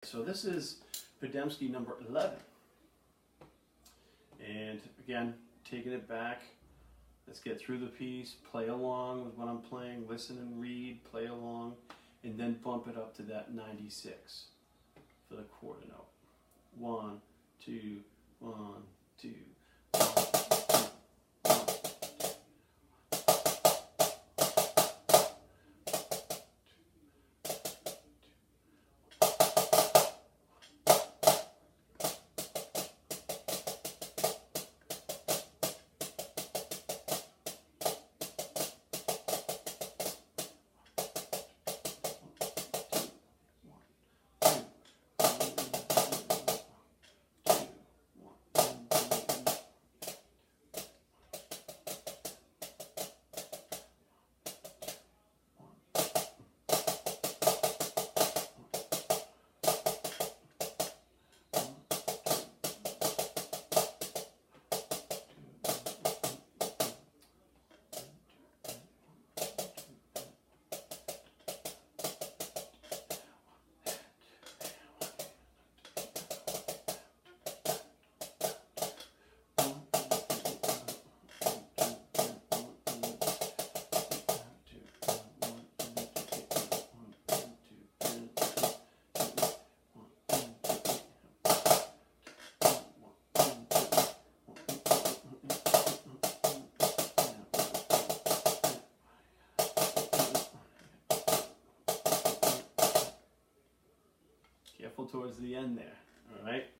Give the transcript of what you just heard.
So this is Podemski number 11. And again, taking it back, let's get through the piece, play along with what I'm playing, listen and read, play along, and then bump it up to that 96 for the quarter note. 1, 2, 1, 2, 1, 2. Careful towards the end there, all right?